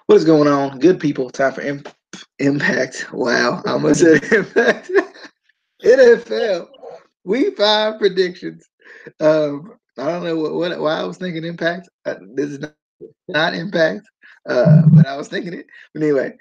What is going on? Good people, time for impact. Wow, I almost said impact. NFL week 5 predictions. I don't know why I was thinking impact. This is not impact, but I was thinking it. But anyway,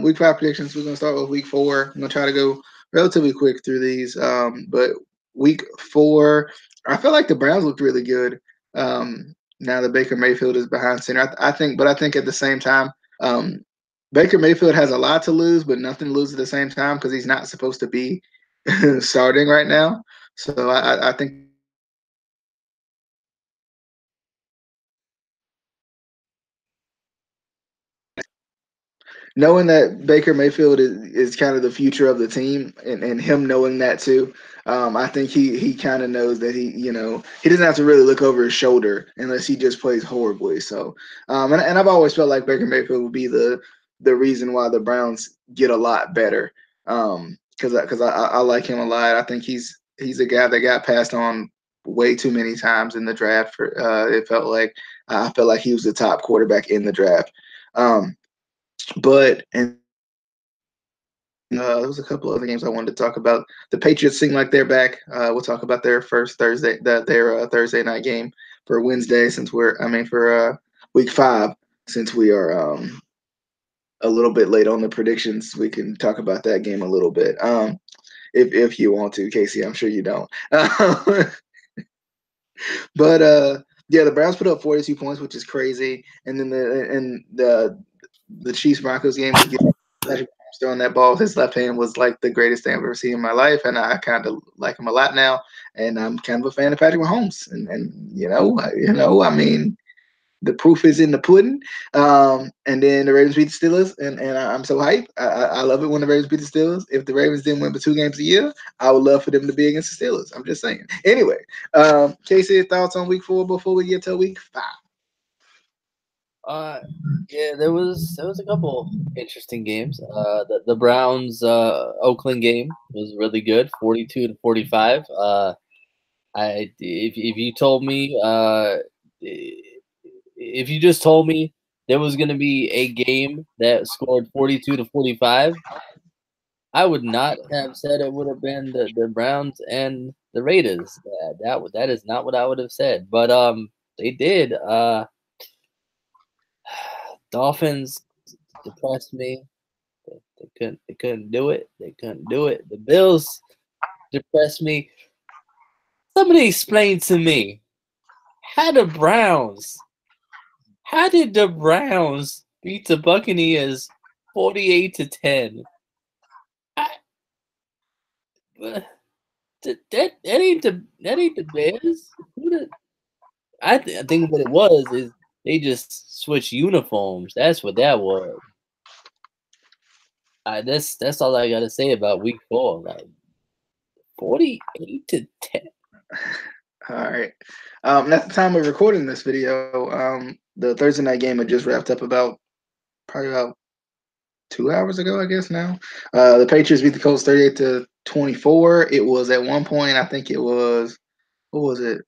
week 5 predictions. We're gonna start with week 4. I'm gonna try to go relatively quick through these. But week 4, I feel like the Browns looked really good. Now that Baker Mayfield is behind center, I think at the same time, um, Baker Mayfield has a lot to lose, but nothing to lose at the same time because he's not supposed to be starting right now. So I think knowing that Baker Mayfield is kind of the future of the team, and him knowing that too, I think he kind of knows that he doesn't have to really look over his shoulder unless he just plays horribly. So, and I've always felt like Baker Mayfield would be the reason why the Browns get a lot better. Because I like him a lot. I think he's a guy that got passed on way too many times in the draft. For it felt like I felt like he was the top quarterback in the draft. But and there was a couple other games I wanted to talk about. The Patriots seem like they're back. We'll talk about their first their Thursday night game for Wednesday, since for week 5, since we are a little bit late on the predictions. We can talk about that game a little bit, if you want to, Casey. I'm sure you don't. But yeah, the Browns put up 42 points, which is crazy. And then the Chiefs Broncos game was getting Patrick Mahomes throwing that ball with his left hand was like the greatest thing I've ever seen in my life, and I kind of like him a lot now. And I'm kind of a fan of Patrick Mahomes, and I mean, the proof is in the pudding. And then the Ravens beat the Steelers, and I'm so hyped. I love it when the Ravens beat the Steelers. If the Ravens didn't win but 2 games a year, I would love for them to be against the Steelers. I'm just saying. Anyway, Casey, thoughts on week 4 before we get to week 5? Uh, yeah, there was a couple interesting games. The Browns Oakland game was really good, 42-45. If you told me if you just told me there was going to be a game that scored 42-45, I would not have said it would have been the Browns and the Raiders. That is not what I would have said. But they did. Dolphins depressed me. They couldn't do it. They couldn't do it. The Bills depressed me. Somebody explain to me how did the Browns beat the Buccaneers 48-10? I, that ain't the Bears. I think what it was is they just switched uniforms. That's what that was. That's all I gotta say about week 4. Like 48-10. All right. At the time of recording this video, the Thursday night game had just wrapped up probably about 2 hours ago, I guess now. The Patriots beat the Colts 38-24. It was at one point, I think it was, what was it,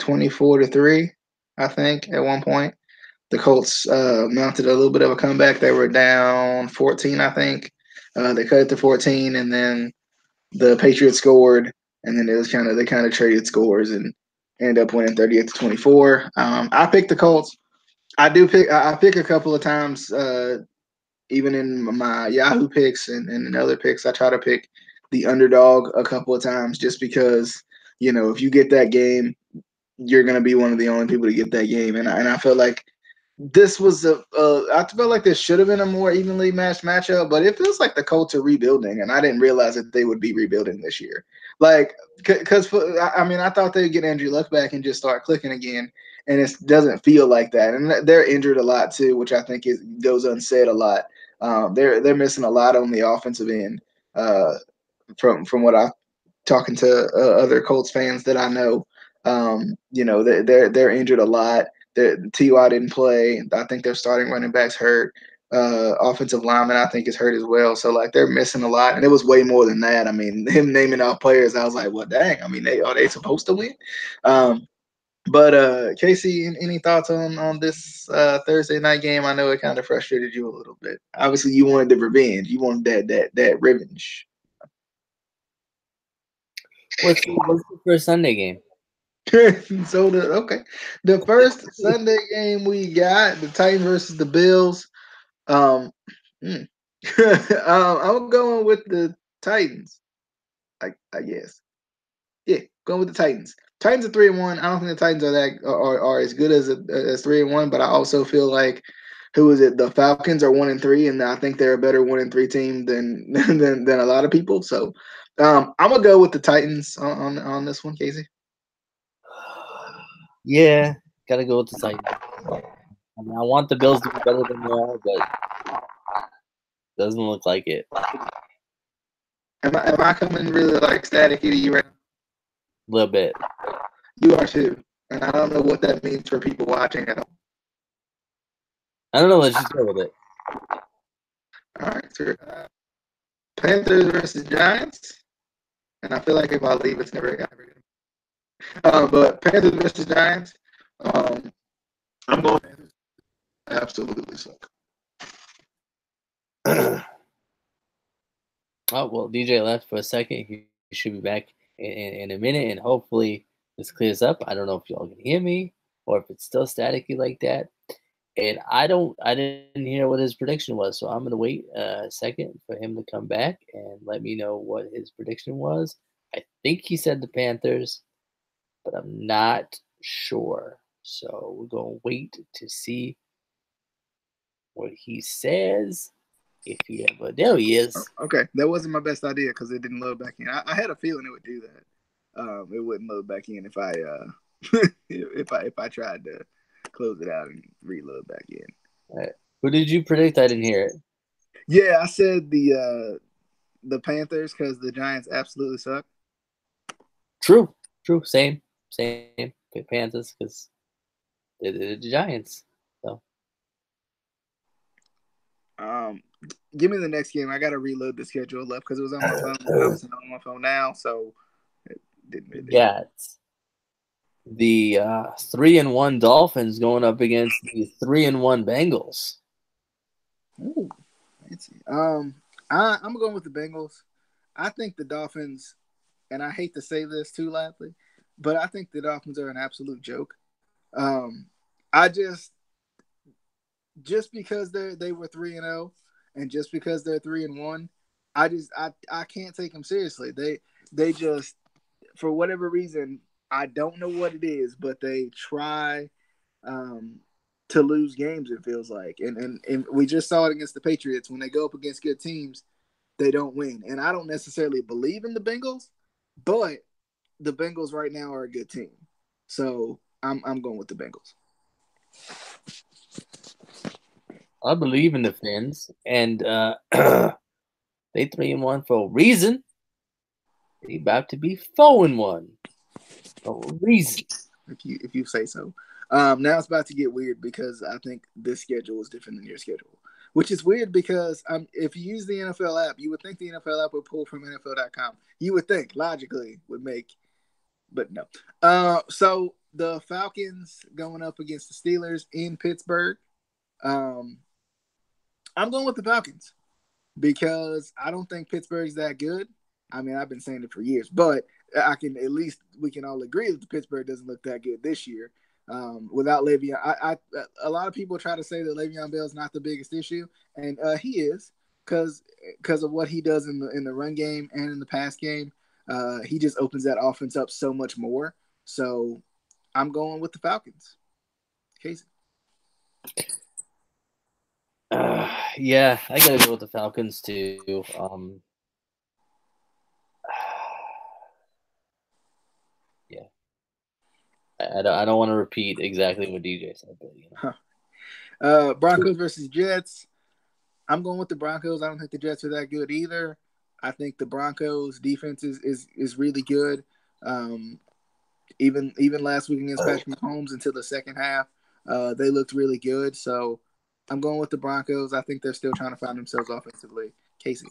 24-3, I think, at one point. The Colts mounted a little bit of a comeback. They were down 14, I think. They cut it to 14, and then the Patriots scored, and then they kind of traded scores and ended up winning 38-24. I picked the Colts. I pick a couple of times, even in my Yahoo picks and in other picks. I try to pick the underdog a couple of times just because if you get that game, you're gonna be one of the only people to get that game, and I felt like this was I felt like this should have been a more evenly matched matchup, but it feels like the Colts are rebuilding, and I didn't realize that they would be rebuilding this year. Like, because I mean, I thought they'd get Andrew Luck back and just start clicking again, and it doesn't feel like that. And they're injured a lot too, which I think goes unsaid a lot. They're missing a lot on the offensive end. Uh, from what I talking to other Colts fans that I know, they're injured a lot. Ty didn't play. I think their starting running backs hurt. Offensive lineman, I think, is hurt as well. So like they're missing a lot, and it was way more than that. I mean, him naming off players, I was like, well, dang. I mean, are they supposed to win? Um, But Casey, any thoughts on this Thursday night game? I know it kind of frustrated you a little bit. Obviously, you wanted the revenge. You wanted that revenge. What's the first Sunday game? So the first Sunday game we got the Titans versus the Bills. Um, mm. I'm going with the Titans. I guess. Yeah, going with the Titans. Titans are 3-1. I don't think the Titans are as good as 3-1, but I also feel like who is it? The Falcons are 1-3, and I think they're a better 1-3 team than than a lot of people. So I'm gonna go with the Titans on this one, Casey. Yeah, gotta go with the Titans. I mean, I want the Bills to be better than they are, but doesn't look like it. Am I coming really like staticky to you right now? A little bit. You are too, and I don't know what that means for people watching at home. I don't know. Let's just go with it. All right, sir. Panthers versus Giants, and I feel like if I leave, it's never gonna. But Panthers versus Giants, I'm going Panthers. Absolutely suck. Oh well, DJ left for a second. He should be back in a minute, and hopefully this clears up. I don't know if y'all can hear me or if it's still staticky like that. And I didn't hear what his prediction was, so I'm gonna wait a second for him to come back and let me know what his prediction was. I think he said the Panthers, but I'm not sure. So we're gonna wait to see what he says. If he ever there he is. Okay, that wasn't my best idea because it didn't load back in. I had a feeling it would do that. It wouldn't load back in if I if I tried to close it out and reload back in. All right. Who did you predict? I didn't hear it. Yeah, I said the Panthers because the Giants absolutely suck. True. Same. Panthers because they're the Giants. So Give me the next game. I got to reload the schedule up because it was on my phone. Obviously not on my phone now, so it didn't really. Yeah, the 3-1 Dolphins going up against the 3-1 Bengals. Ooh, fancy. I'm going with the Bengals. I think the Dolphins, and I hate to say this too loudly, but I think the Dolphins are an absolute joke. I just because they were 3-0, and just because they're 3-1, I can't take them seriously. They just, for whatever reason, I don't know what it is, but they try to lose games. It feels like, and we just saw it against the Patriots when they go up against good teams, they don't win. And I don't necessarily believe in the Bengals, but the Bengals right now are a good team, so I'm going with the Bengals. I believe in the Fins, and they 3-1 for a reason. They about to be 4-1 for a reason. If you say so. Now it's about to get weird because I think this schedule is different than your schedule, which is weird because if you use the NFL app, you would think the NFL app would pull from NFL.com. You would think logically would make, but no. So the Falcons going up against the Steelers in Pittsburgh. I'm going with the Falcons because I don't think Pittsburgh's that good. I mean, I've been saying it for years, but we can all agree that the Pittsburgh doesn't look that good this year. Without Le'Veon, a lot of people try to say that Le'Veon Bell is not the biggest issue, and he is because of what he does in the run game and in the pass game. He just opens that offense up so much more. So I'm going with the Falcons. Casey. Yeah, I gotta go with the Falcons too. Yeah, I don't want to repeat exactly what DJ said, but Broncos versus Jets. I'm going with the Broncos. I don't think the Jets are that good either. I think the Broncos defense is really good. Even last week against Patrick Mahomes until the second half, they looked really good. So I'm going with the Broncos. I think they're still trying to find themselves offensively. Casey.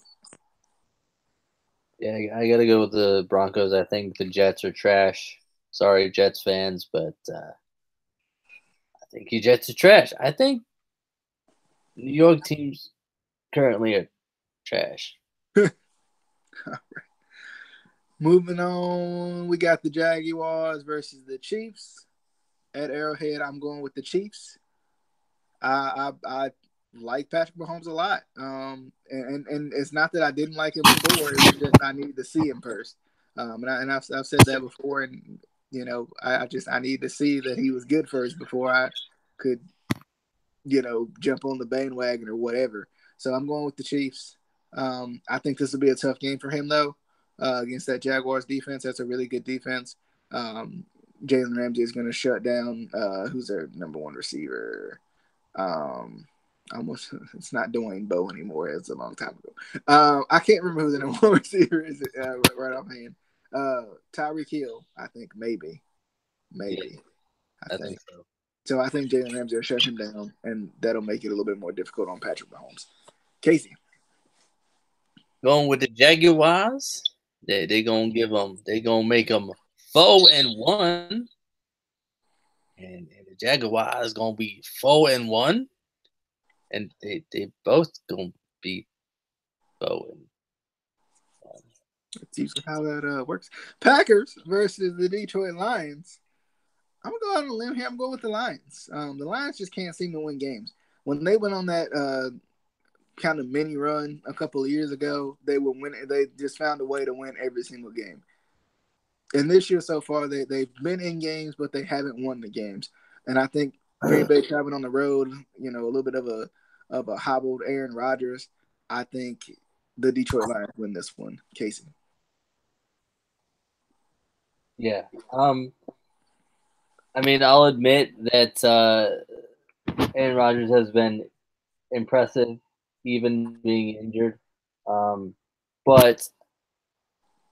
Yeah, I gotta go with the Broncos. I think the Jets are trash. Sorry, Jets fans, but I think your Jets are trash. I think New York teams currently are trash. Moving on, we got the Jaguars versus the Chiefs at Arrowhead. I'm going with the Chiefs. I like Patrick Mahomes a lot. And it's not that I didn't like him before. It was just I needed to see him first. And I've said that before. And I need to see that he was good first before I could jump on the bandwagon or whatever. So I'm going with the Chiefs. I think this will be a tough game for him though, against that Jaguars defense. That's a really good defense. Jalen Ramsey is going to shut down who's their number one receiver. Almost it's not Dwayne Bowe anymore. It's a long time ago. I can't remember who the number one receiver is right offhand. Tyreek Hill, I think maybe. Yeah, I think so. So I think Jalen Ramsey will shut him down, and that'll make it a little bit more difficult on Patrick Mahomes. Casey, Going with the Jaguars. They gonna give them. They gonna make them 4-1, and the Jaguars gonna be 4-1, and they both gonna be 4-1. let's see how that works. Packers versus the Detroit Lions. I'm gonna go out on a limb here. I'm going with the Lions. The Lions just can't seem to win games. When they went on that kind of mini run a couple of years ago, they were winning. They just found a way to win every single game. And this year so far, they've been in games, but they haven't won the games. And I think Green Bay traveling on the road, a little bit of a hobbled Aaron Rodgers. I think the Detroit Lions win this one. Casey. Yeah. I mean, I'll admit that Aaron Rodgers has been impressive, even being injured. But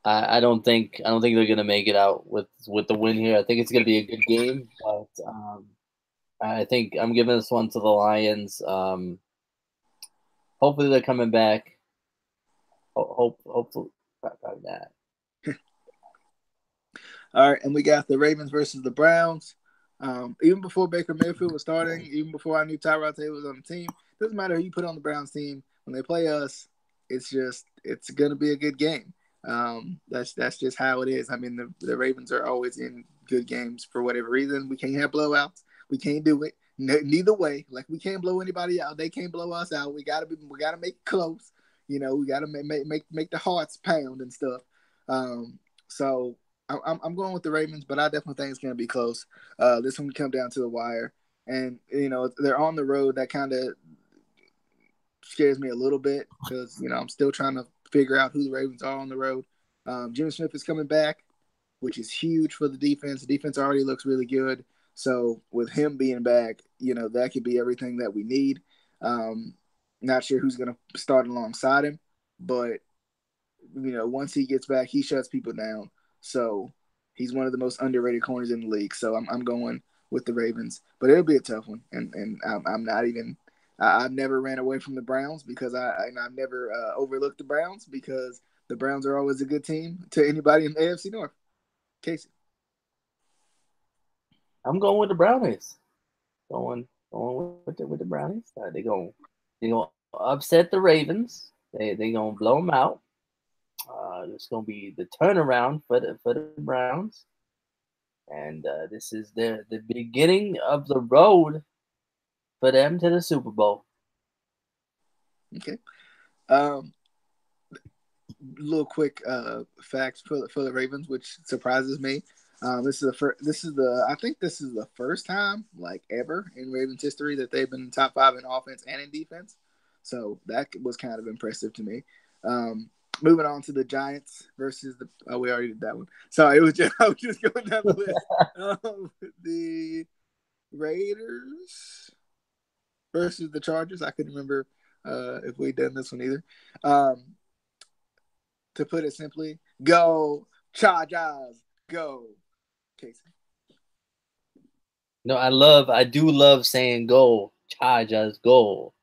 I don't think they're gonna make it out with the win here. I think it's gonna be a good game, but I think I'm giving this one to the Lions. Hopefully they're coming back. Hopefully, probably not. All right, and we got the Ravens versus the Browns. Even before Baker Mayfield was starting, even before I knew Tyrod Taylor was on the team, doesn't matter who you put on the Browns team. When they play us, it's going to be a good game. That's just how it is. I mean, the Ravens are always in good games for whatever reason. We can't have blowouts. We can't do it. Neither way. Like we can't blow anybody out. They can't blow us out. We gotta make it close. We gotta make the hearts pound and stuff. So I'm going with the Ravens, but I definitely think it's going to be close. This one come down to the wire, and they're on the road. That kind of scares me a little bit because I'm still trying to figure out who the Ravens are on the road. Jimmy Smith is coming back, which is huge for the defense. The defense already looks really good, so with him being back, that could be everything that we need. Not sure who's going to start alongside him, but once he gets back, he shuts people down. So he's one of the most underrated corners in the league. So I'm going with the Ravens, but it'll be a tough one. And I'm not even. I've never ran away from the Browns because I've never overlooked the Browns because the Browns are always a good team to anybody in the AFC North. Casey. I'm going with the Brownies. Going with the Brownies. They gonna upset the Ravens. They gonna blow them out. It's gonna be the turnaround for the Browns, and this is the beginning of the road for them to the Super Bowl. Okay. Little quick facts for the Ravens, which surprises me. This is I think this is the first time like ever in Ravens history that they've been top 5 in offense and in defense. So that was kind of impressive to me. Moving on to the Giants versus we already did that one. Sorry, I was just going down the list. The Raiders versus the Chargers. I couldn't remember if we'd done this one either. To put it simply, go Chargers, go. Casey. No, I do love saying go Chargers, go.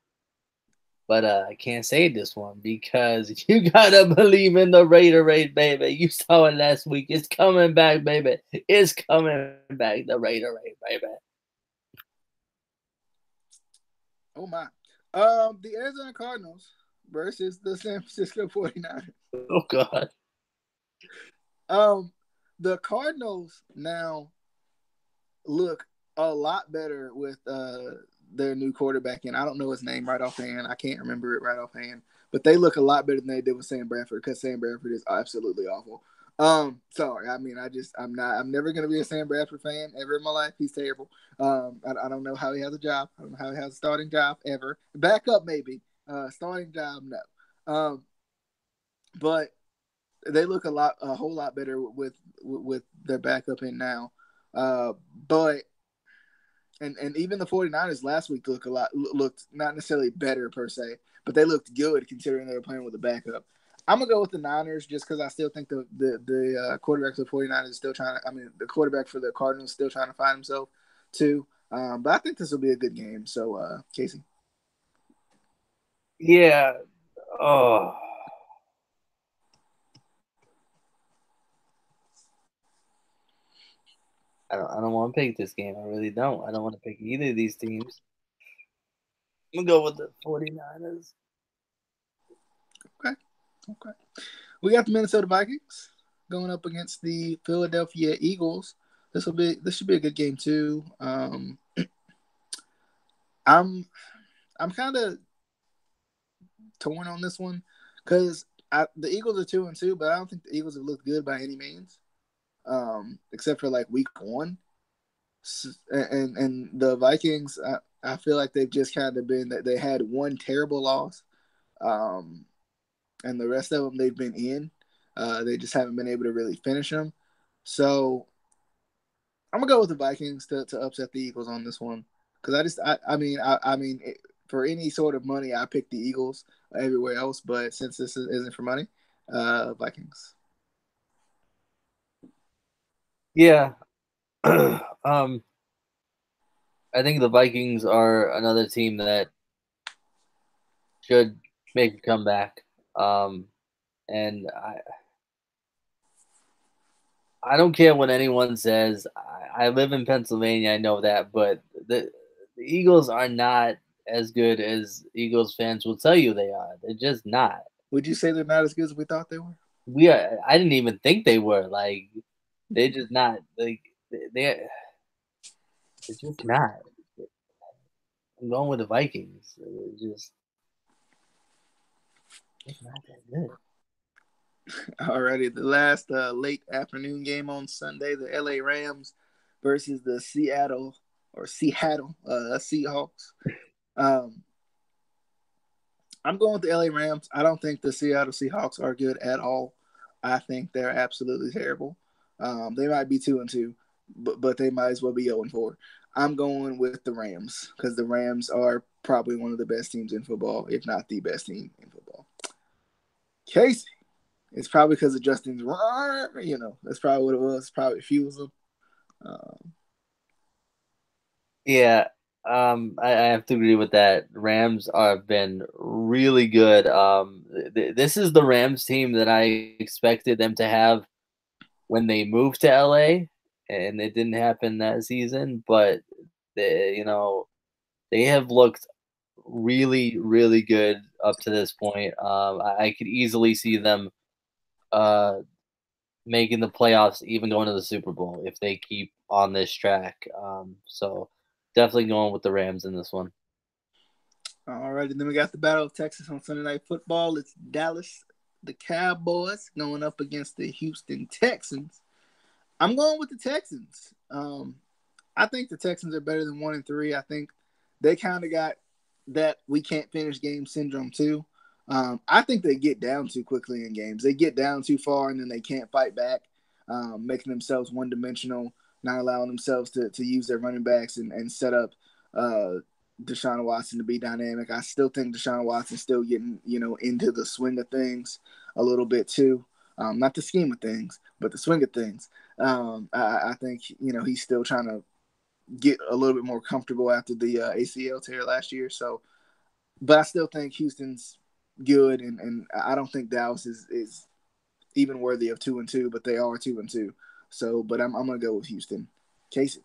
But I can't say this one because you gotta believe in the Raiderade, baby. You saw it last week. It's coming back, baby. It's coming back. The Raiderade, baby. Oh my. The Arizona Cardinals versus the San Francisco 49ers. Oh God. The Cardinals now look a lot better with their new quarterback in. I don't know his name right offhand. I can't remember it right offhand. But they look a lot better than they did with Sam Bradford because Sam Bradford is absolutely awful. Sorry. I mean, I'm never gonna be a Sam Bradford fan ever in my life. He's terrible. I don't know how he has a job. I don't know how he has a starting job ever. Backup maybe. Starting job no. But they look a whole lot better with their backup in now. But and even the 49ers last week looked not necessarily better per se, but they looked good considering they were playing with a backup. I'm gonna go with the Niners just because I still think the quarterback for the 49ers is still trying to. I mean, the quarterback for the Cardinals is still trying to find himself too. But I think this will be a good game. So, Casey. Yeah. Oh. I don't want to pick this game. I really don't. I don't want to pick either of these teams. I'm gonna go with the 49ers. Okay. Okay. We got the Minnesota Vikings going up against the Philadelphia Eagles. This should be a good game too. I'm I'm kind of torn on this one because the Eagles are 2-2, but I don't think the Eagles have looked good by any means, except for like week one. And the Vikings, I feel like they've just kind of been that they had one terrible loss, um, and the rest of them they've been in. They just haven't been able to really finish them. So I'm gonna go with the Vikings to upset the Eagles on this one because I mean for any sort of money I pick the Eagles everywhere else, but since this isn't for money, Vikings. Yeah. um, I think the Vikings are another team that should make a comeback. And I don't care what anyone says. I live in Pennsylvania. I know that, but the Eagles are not as good as Eagles fans will tell you they are. They're just not. Would you say they're not as good as we thought they were? We are. I didn't even think they were. Like they're just not. Like they're just not. I'm going with the Vikings. They're just not that good. Alrighty, the last late afternoon game on Sunday, the LA Rams versus the Seattle Seahawks. Um, I'm going with the LA Rams. I don't think the Seattle Seahawks are good at all. I think they're absolutely terrible. They might be 2-2, but they might as well be 0-4. I'm going with the Rams because the Rams are probably one of the best teams in football, if not the best team in football. Casey, it's probably because of Justin's, that's probably what it was. Probably fuels them. Um, Yeah, I have to agree with that. Rams have been really good. This is the Rams team that I expected them to have when they moved to LA, and it didn't happen that season. But they have looked really, really good up to this point. I could easily see them uh, making the playoffs, even going to the Super Bowl if they keep on this track. So definitely going with the Rams in this one. all right, and then we got the Battle of Texas on Sunday Night Football. It's Dallas, the Cowboys, going up against the Houston Texans. I'm going with the Texans. I think the Texans are better than 1-3. I think they kind of got that we can't finish game syndrome too. I think they get down too quickly in games. They get down too far and then they can't fight back, making themselves one dimensional, not allowing themselves to use their running backs and set up Deshaun Watson to be dynamic. I still think Deshaun Watson's still getting into the swing of things a little bit too. Not the scheme of things, but the swing of things. I think he's still trying to get a little bit more comfortable after the ACL tear last year. So But I still think Houston's good, and I don't think Dallas is even worthy of 2-2, but they are 2-2. So, but I'm gonna go with Houston. Casey.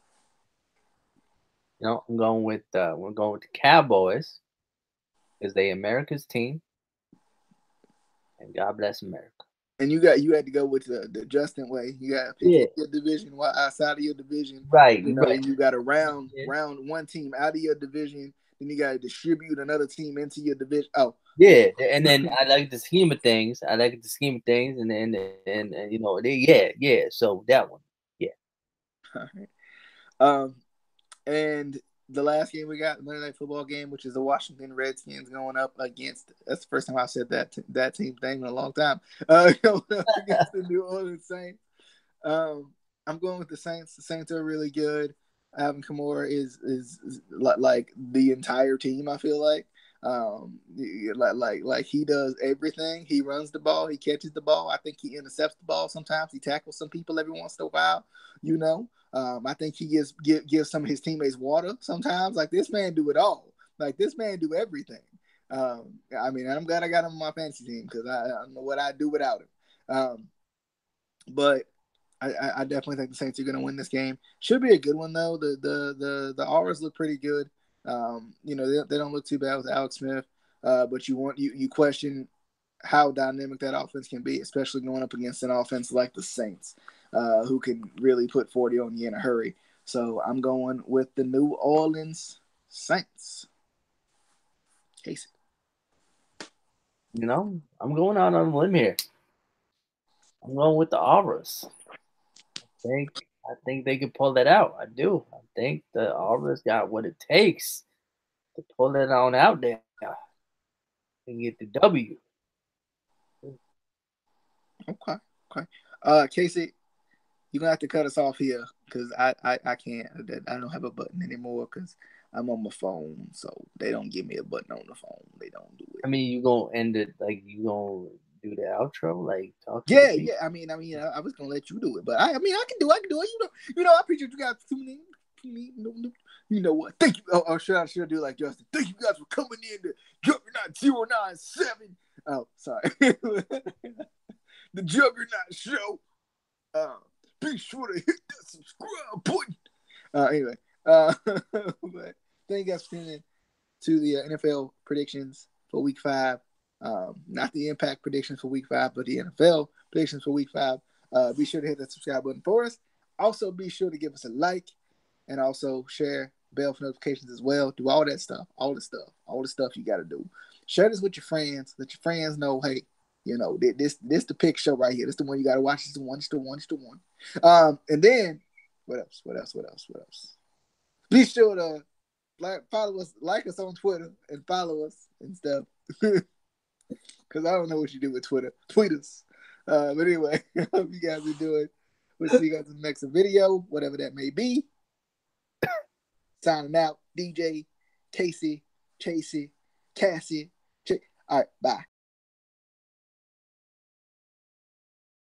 I'm going with we're going with the Cowboys because they America's team, and God bless America. And you had to go with the Justin way. You got to pick Yeah, your division. While outside of your division, right, right. you got to round Yeah. one team out of your division. Then you got to distribute another team into your division. Oh, Yeah, and then I like the scheme of things. I like the scheme of things, and yeah. So that one, yeah. all right. Um, and the last game we got, the Monday Night Football game, which is the Washington Redskins going up against. That's the first time I've said that team thing in a long time. Going up against the New Orleans Saints. I'm going with the Saints. The Saints are really good. Alvin Kamara is like the entire team. I feel like, like he does everything. He runs the ball. He catches the ball. I think he intercepts the ball sometimes. He tackles some people every once in a while. I think he gives some of his teammates water sometimes. Like this man do it all. Like this man do everything. I'm glad I got him on my fantasy team because I don't know what I'd do without him. But I definitely think the Saints are going to win this game. Should be a good one though. The Auras look pretty good. They don't look too bad with Alex Smith. But you question how dynamic that offense can be, especially going up against an offense like the Saints, who can really put 40 on you in a hurry. So I'm going with the New Orleans Saints. Casey. I'm going out on a limb here. I'm going with the Auras. I think they can pull that out. I do. I think the Auras got what it takes to pull it on out there and get the W. Okay. Casey, you're gonna have to cut us off here because I can't. I don't have a button anymore because I'm on my phone, so they don't give me a button on the phone. They don't do it. I mean, you gonna end it like you gonna do the outro, like talk to the Yeah, people. yeah. I was gonna let you do it, but I can do it. I appreciate you guys tuning in. You know what? Thank you. Oh, should I do like Justin? Thank you guys for coming in to Juggernaut 097. Oh, sorry. The Juggernaut Show. Be sure to hit that subscribe button. Anyway, but thank you guys for tuning in to the NFL predictions for Week 5. Not the impact predictions for Week 5, but the NFL predictions for Week 5. Be sure to hit that subscribe button for us. Also, be sure to give us a like and also share bell for notifications as well. Do all that stuff, all the stuff you got to do. Share this with your friends. Let your friends know, hey, this the pick show right here. This the one you got to watch. This the one. And then what else? Be sure to follow us, like us on Twitter, and follow us and stuff. Because I don't know what you do with Twitter. Tweet us. But anyway, I hope you guys are doing. We'll see you guys in the next video, whatever that may be. Signing out, DJ, Casey, Chasey, Cassie. All right, bye.